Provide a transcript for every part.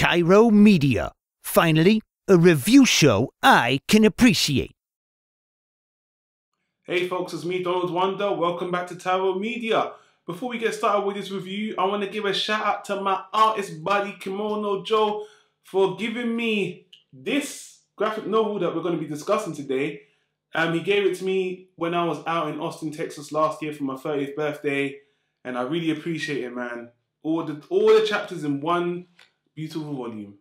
Tyro Media. Finally, a review show I can appreciate. Hey folks, it's me, Donald Wonder. Welcome back to Tyro Media. Before we get started with this review, I want to give a shout out to my artist buddy, Kimono Joe, for giving me this graphic novel that we're going to be discussing today. He gave it to me when I was out in Austin, Texas last year for my 30th birthday, and I really appreciate it, man. All the chapters in one beautiful volume.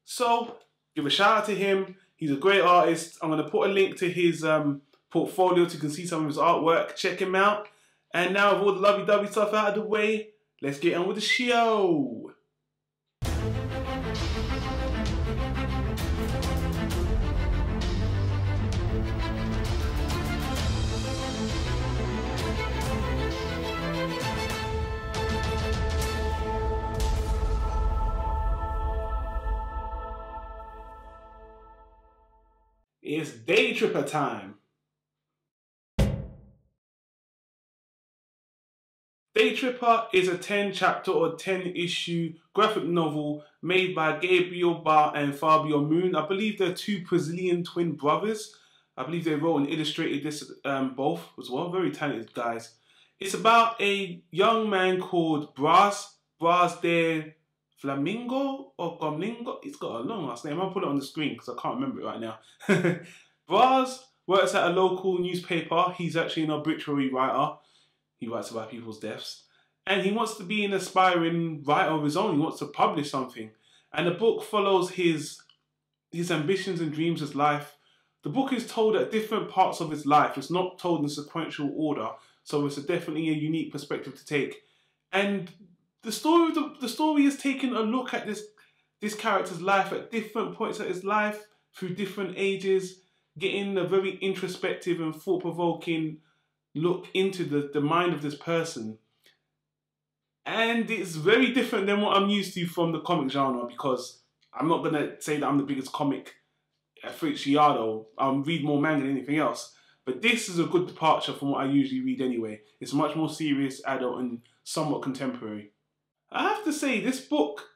So, give a shout out to him. He's a great artist. I'm going to put a link to his portfolio so you can see some of his artwork. Check him out. And now with all the lovey-dovey stuff out of the way, let's get on with the show. It's Daytripper time. Daytripper is a 10-chapter or 10-issue graphic novel made by Gabriel and Fábio Moon. I believe they're two Brazilian twin brothers. I believe they wrote and illustrated this both as well. Very talented guys. It's about a young man called Braz de Flamingo or Flamingo. It's got a long last name. I'll put it on the screen because I can't remember it right now. Braz works at a local newspaper. He's actually an obituary writer. He writes about people's deaths. And he wants to be an aspiring writer of his own. He wants to publish something. And the book follows his ambitions and dreams as life. The book is told at different parts of his life. It's not told in sequential order. So it's definitely a unique perspective to take. And the story is taking a look at this character's life at different points of his life, through different ages, getting a very introspective and thought-provoking look into the mind of this person. And it's very different than what I'm used to from the comic genre, because I'm not going to say that I'm the biggest comic aficionado. I'll read more manga than anything else. But this is a good departure from what I usually read anyway. It's much more serious, adult, and somewhat contemporary. I have to say, this book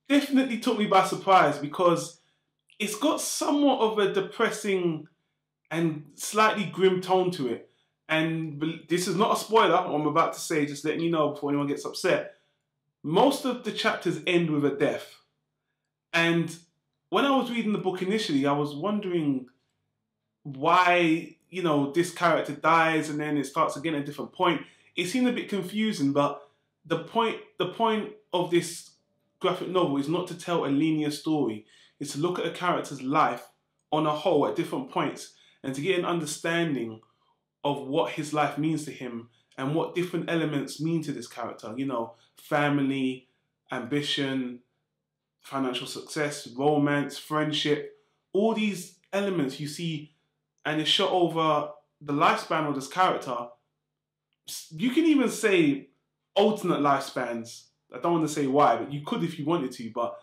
definitely took me by surprise because it's got somewhat of a depressing and slightly grim tone to it. And this is not a spoiler, I'm about to say, just letting you know before anyone gets upset. Most of the chapters end with a death. And when I was reading the book initially, I was wondering why, you know, this character dies and then it starts again at a different point. It seemed a bit confusing, but the point of this graphic novel is not to tell a linear story. It's to look at a character's life on a whole at different points and to get an understanding of what his life means to him and what different elements mean to this character. You know, family, ambition, financial success, romance, friendship, all these elements you see, and it's shot over the lifespan of this character. You can even say alternate lifespans. I don't want to say why, but you could if you wanted to, but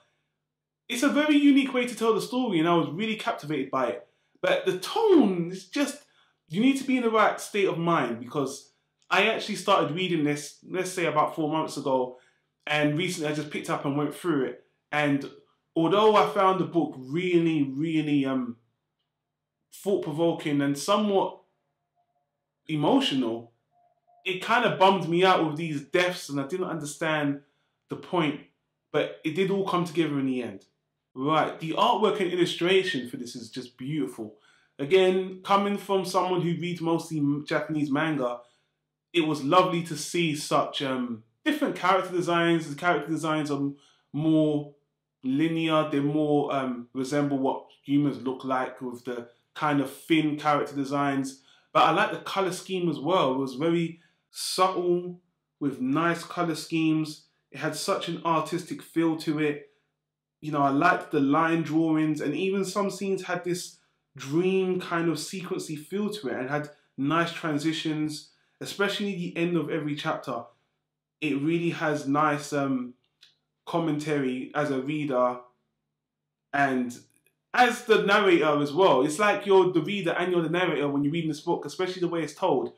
it's a very unique way to tell the story and I was really captivated by it. But the tone is just, you need to be in the right state of mind, because I actually started reading this, let's say about 4 months ago, and recently I just picked up and went through it. And although I found the book really, really thought-provoking and somewhat emotional, it kind of bummed me out with these deaths and I didn't understand the point, but it did all come together in the end. Right, the artwork and illustration for this is just beautiful. Again, coming from someone who reads mostly Japanese manga, it was lovely to see such different character designs. The character designs are more linear, they more resemble what humans look like with the kind of thin character designs. But I like the colour scheme as well. It was very subtle with nice colour schemes. It had such an artistic feel to it. You know, I liked the line drawings, and even some scenes had this dream kind of sequency feel to it and had nice transitions, especially the end of every chapter. It really has nice commentary as a reader and as the narrator as well. It's like you're the reader and you're the narrator when you're reading this book, especially the way it's told.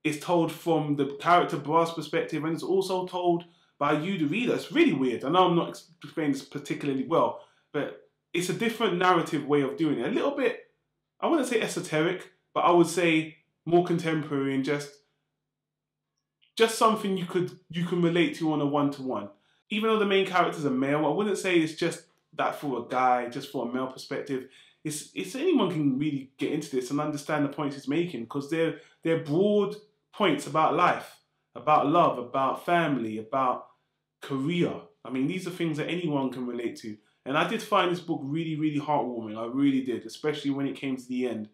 It's told from the character Braz's perspective, and it's also told by you, the reader. It's really weird. I know I'm not explaining this particularly well, but it's a different narrative way of doing it. A little bit, I wouldn't say esoteric, but I would say more contemporary and just something you can relate to on a one-to-one. Even though the main character's a male, I wouldn't say it's just that for a guy, just for a male perspective. It's anyone can really get into this and understand the points he's making, because they're broad points about life, about love, about family, about career. I mean, these are things that anyone can relate to. And I did find this book really, really heartwarming. I really did, especially when it came to the end.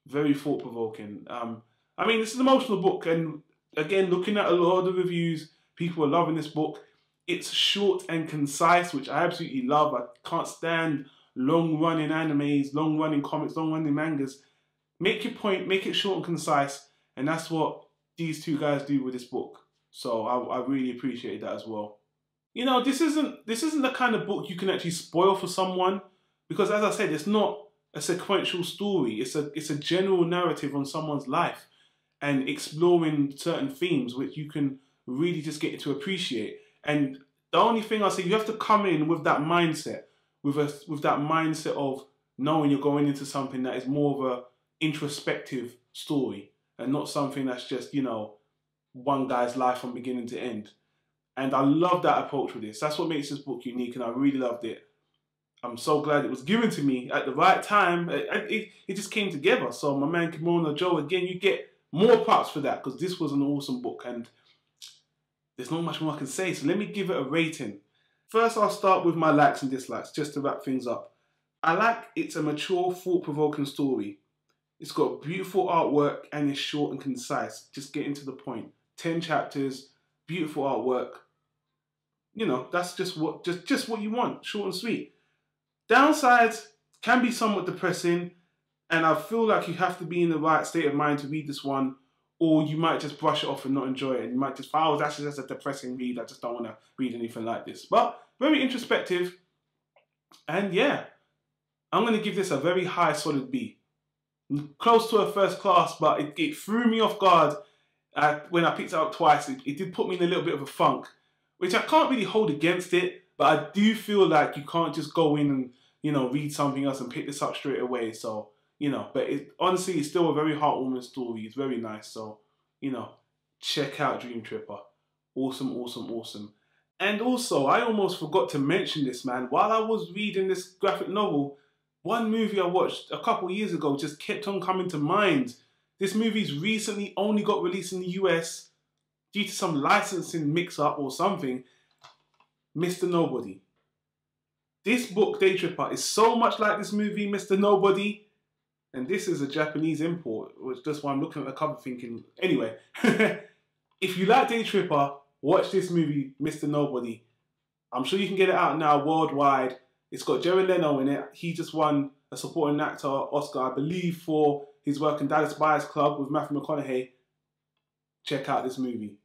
Very thought-provoking. I mean, this is an emotional book, and again, looking at a lot of the reviews, people are loving this book. It's short and concise, which I absolutely love. I can't stand long-running animes, long-running comics, long-running mangas. Make your point, make it short and concise, and that's what these two guys do with this book. So I really appreciate that as well. You know, this isn't the kind of book you can actually spoil for someone, because as I said, it's not a sequential story. It's a general narrative on someone's life and exploring certain themes which you can really just get to appreciate. And the only thing I say, you have to come in with that mindset, with that mindset of knowing you're going into something that is more of a introspective story and not something that's just, you know, one guy's life from beginning to end. And I love that approach with this. That's what makes this book unique, and I really loved it. I'm so glad it was given to me at the right time. It just came together. So my man Kimono Joe, again, you get more props for that, because this was an awesome book, and there's not much more I can say. So let me give it a rating. First, I'll start with my likes and dislikes, just to wrap things up. I like it's a mature, thought-provoking story. It's got beautiful artwork and it's short and concise. Just getting to the point. 10 chapters, beautiful artwork. You know, that's just what you want, short and sweet. Downsides can be somewhat depressing, and I feel like you have to be in the right state of mind to read this one, or you might just brush it off and not enjoy it. And you might just, oh, that's just a depressing read. I just don't want to read anything like this. But very introspective, and yeah, I'm going to give this a very high, solid B. Close to a first class, but it threw me off guard when I picked it up twice. It did put me in a little bit of a funk, which I can't really hold against it, but I do feel like you can't just go in and, you know, read something else and pick this up straight away. So, you know, but honestly, it's still a very heartwarming story. It's very nice. So, you know, check out Daytripper. Awesome, awesome, awesome. And also, I almost forgot to mention this, man. While I was reading this graphic novel, one movie I watched a couple years ago just kept on coming to mind. This movie's recently only got released in the US due to some licensing mix-up or something. Mr. Nobody. This book, Daytripper, is so much like this movie, Mr. Nobody. And this is a Japanese import, which that's why I'm looking at the cover thinking, anyway. If you like Daytripper, watch this movie, Mr. Nobody. I'm sure you can get it out now worldwide. It's got Jared Leto in it. He just won a supporting actor Oscar, I believe, for his work in Dallas Buyers Club with Matthew McConaughey. Check out this movie.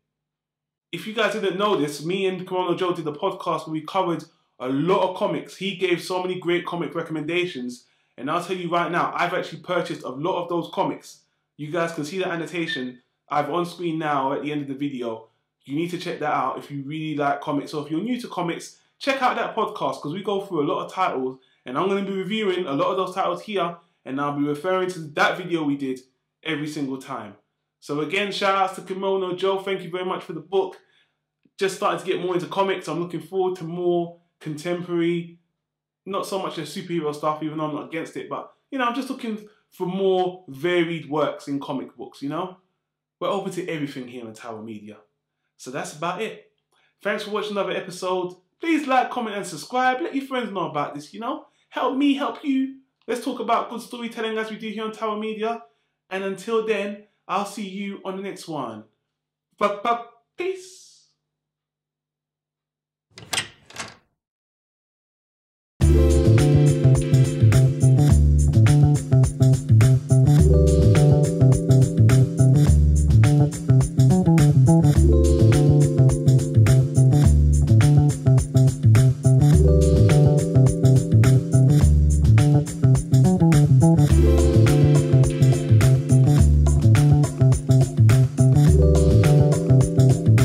If you guys didn't know this, me and Kimono Joe did a podcast where we covered a lot of comics. He gave so many great comic recommendations. And I'll tell you right now, I've actually purchased a lot of those comics. You guys can see the annotation either on screen now or at the end of the video. You need to check that out if you really like comics. Or if you're new to comics, check out that podcast, because we go through a lot of titles. And I'm going to be reviewing a lot of those titles here. And I'll be referring to that video we did every single time. So again, shout outs to Kimono Joe. Thank you very much for the book. Just starting to get more into comics. I'm looking forward to more contemporary, not so much the superhero stuff, even though I'm not against it. But, you know, I'm just looking for more varied works in comic books, you know? We're open to everything here in Tyro Media. So that's about it. Thanks for watching another episode. Please like, comment, and subscribe. Let your friends know about this, you know? Help me, help you. Let's talk about good storytelling as we do here on Tyro Media. And until then, I'll see you on the next one. Peace.